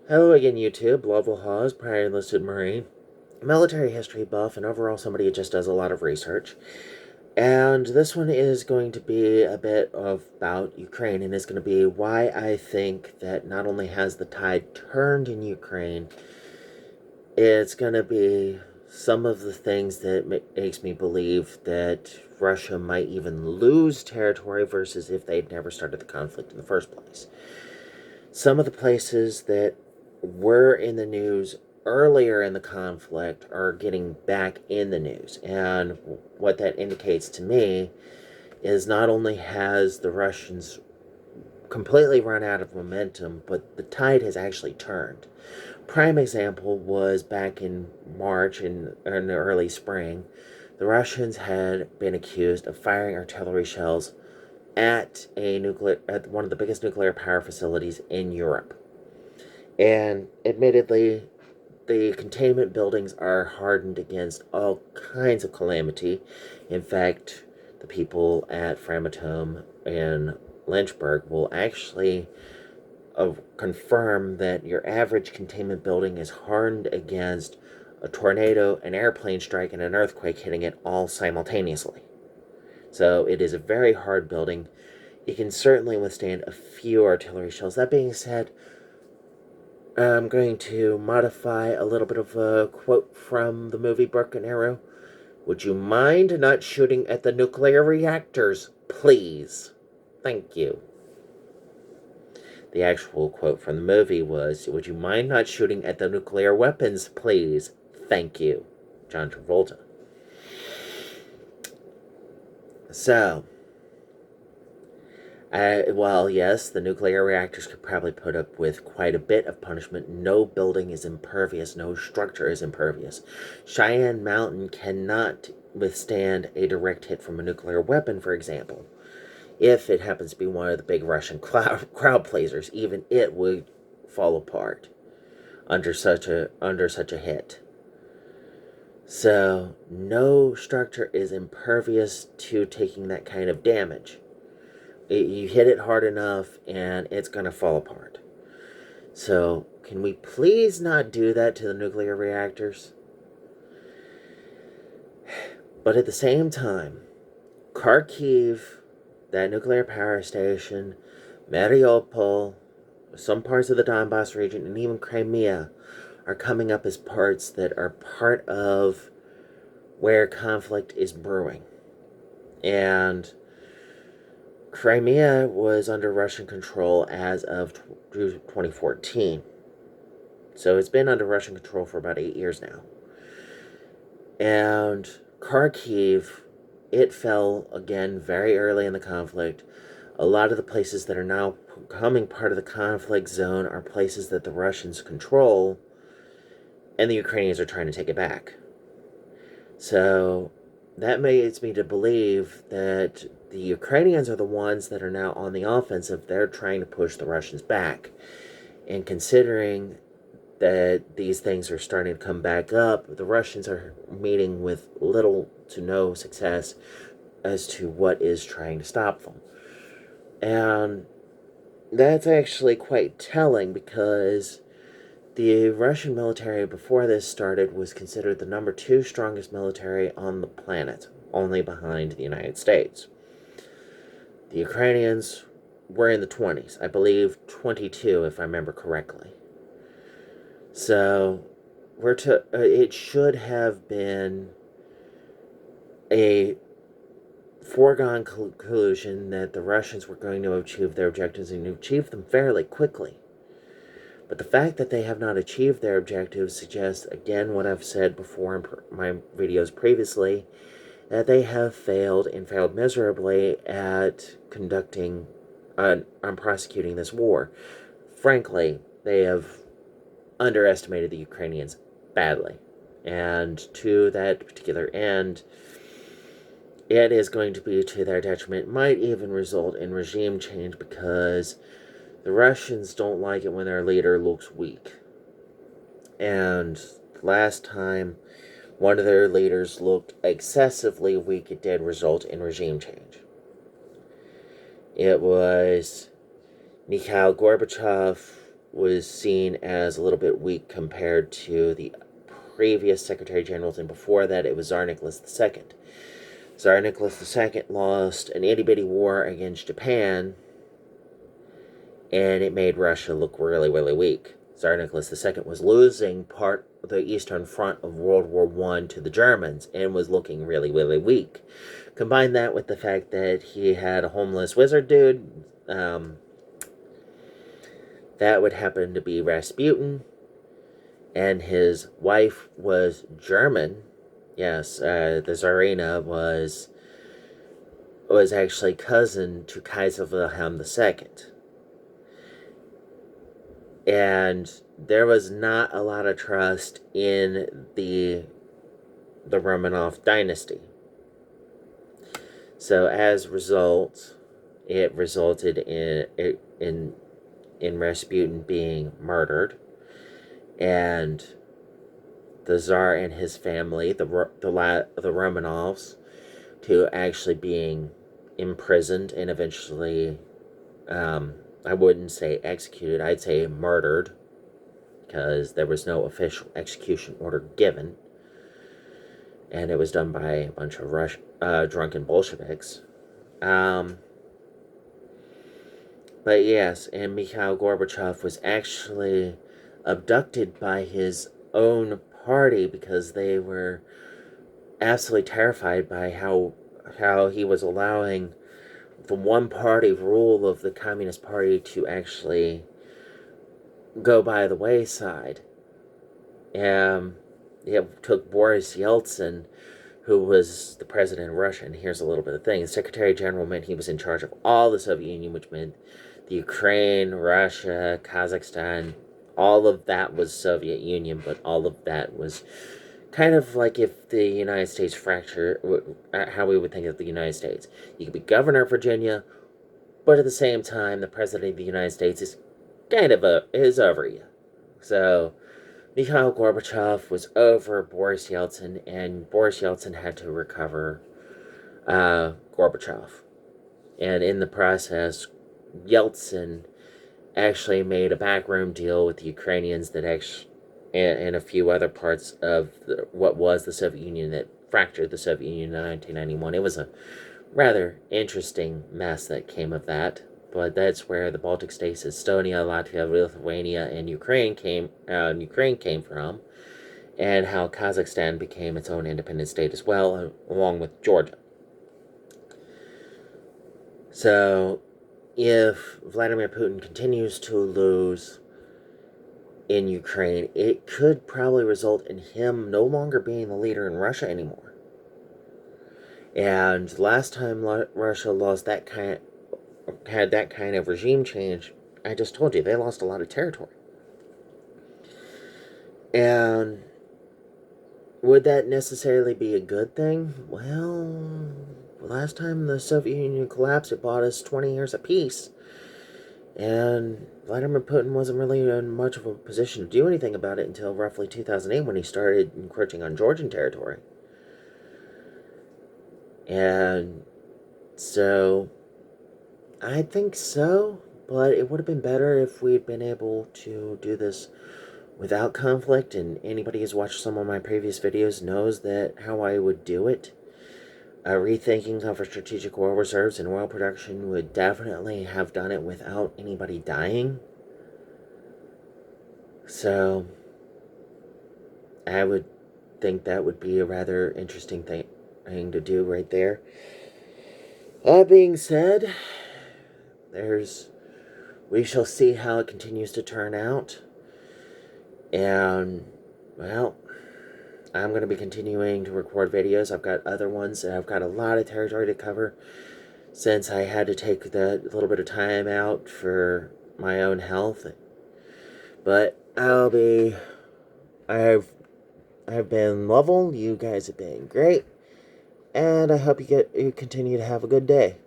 Hello again, YouTube. Lovell Hawes, prior enlisted Marine, military history buff, and overall somebody who just does a lot of research. And this one is going to be a bit about Ukraine, and it's going to be why I think that not only has the tide turned in Ukraine, it's going to be some of the things that makes me believe that Russia might even lose territory versus if they'd never started the conflict in the first place. Some of the places that were in the news earlier in the conflict are getting back in the news. And what that indicates to me is not only has the Russians completely run out of momentum, but the tide has actually turned. Prime example was back in March in the early spring. The Russians had been accused of firing artillery shells at one of the biggest nuclear power facilities in Europe. And admittedly, the containment buildings are hardened against all kinds of calamity. In fact, the people at Framatome and Lynchburg will actually confirm that your average containment building is hardened against a tornado, an airplane strike, and an earthquake hitting it all simultaneously. So it is a very hard building. It can certainly withstand a few artillery shells. That being said, I'm going to modify a little bit of a quote from the movie Broken Arrow. Would you mind not shooting at the nuclear reactors, please? Thank you. The actual quote from the movie was, would you mind not shooting at the nuclear weapons, please? Thank you. John Travolta. So, well, yes, the nuclear reactors could probably put up with quite a bit of punishment. No building is impervious. No structure is impervious. Cheyenne Mountain cannot withstand a direct hit from a nuclear weapon, for example. If it happens to be one of the big Russian crowd pleasers, even it would fall apart under such a hit. So, no structure is impervious to taking that kind of damage. You hit it hard enough and it's going to fall apart. So, can we please not do that to the nuclear reactors? But at the same time, Kharkiv, that nuclear power station, Mariupol, some parts of the Donbass region, and even Crimea are coming up as parts that are part of where conflict is brewing. And Crimea was under Russian control as of 2014. So it's been under Russian control for about 8 years now. And Kharkiv, it fell again very early in the conflict. A lot of the places that are now becoming part of the conflict zone are places that the Russians control, and the Ukrainians are trying to take it back. So that leads me to believe that the Ukrainians are the ones that are now on the offensive. They're trying to push the Russians back. And considering that these things are starting to come back up, the Russians are meeting with little to no success as to what is trying to stop them. And that's actually quite telling because the Russian military before this started was considered the number 2 strongest military on the planet, only behind the United States. The Ukrainians were in the 20s, I believe 22 if I remember correctly. So it should have been a foregone conclusion that the Russians were going to achieve their objectives and achieve them fairly quickly. But the fact that they have not achieved their objectives suggests, again, what I've said before in my videos previously, that they have failed and failed miserably at conducting, on prosecuting this war. Frankly, they have underestimated the Ukrainians badly. And to that particular end, it is going to be to their detriment. It might even result in regime change because the Russians don't like it when their leader looks weak. And last time one of their leaders looked excessively weak, it did result in regime change. It was Mikhail Gorbachev was seen as a little bit weak compared to the previous Secretary Generals, and before that it was Tsar Nicholas II. Tsar Nicholas II lost an itty-bitty war against Japan, and it made Russia look really, really weak. Tsar Nicholas II was losing part of the Eastern Front of World War I to the Germans and was looking really, really weak. Combine that with the fact that he had a homeless wizard dude, that would happen to be Rasputin, and his wife was German. Yes, the Tsarina was actually cousin to Kaiser Wilhelm II. And there was not a lot of trust in the Romanov dynasty. So as a result, it resulted in Rasputin being murdered, and the Tsar and his family, the Romanovs, to actually being imprisoned and eventually, I wouldn't say executed, I'd say murdered, because there was no official execution order given, and it was done by a bunch of drunken Bolsheviks. But yes, and Mikhail Gorbachev was actually abducted by his own party because they were absolutely terrified by how he was allowing the one party rule of the Communist Party to actually go by the wayside. It took Boris Yeltsin, who was the president of Russia, and here's a little bit of the thing. The Secretary General meant he was in charge of all the Soviet Union, which meant the Ukraine, Russia, Kazakhstan, all of that was Soviet Union, but all of that was kind of like if the United States fractured, how we would think of the United States. You could be governor of Virginia, but at the same time, the president of the United States is kind of is over you. So Mikhail Gorbachev was over Boris Yeltsin, and Boris Yeltsin had to recover Gorbachev. And in the process, Yeltsin actually made a backroom deal with the Ukrainians that actually, and a few other parts of what was the Soviet Union that fractured the Soviet Union in 1991. It was a rather interesting mess that came of that. But that's where the Baltic states, Estonia, Latvia, Lithuania, and Ukraine came from, and how Kazakhstan became its own independent state as well, along with Georgia. So, if Vladimir Putin continues to lose in Ukraine, it could probably result in him no longer being the leader in Russia anymore. And last time Russia lost had that kind of regime change, I just told you, they lost a lot of territory. And would that necessarily be a good thing? Well, last time the Soviet Union collapsed, it bought us 20 years of peace. And Vladimir Putin wasn't really in much of a position to do anything about it until roughly 2008 when he started encroaching on Georgian territory. And so I think so, but it would have been better if we'd been able to do this without conflict, and anybody who's watched some of my previous videos knows that how I would do it. Rethinking of our strategic oil reserves and oil production would definitely have done it without anybody dying. So, I would think that would be a rather interesting thing to do right there. That being said, we shall see how it continues to turn out. And, well, I'm going to be continuing to record videos. I've got other ones, and I've got a lot of territory to cover since I had to take that little bit of time out for my own health. But I've been Lovell. You guys have been great. And I hope you continue to have a good day.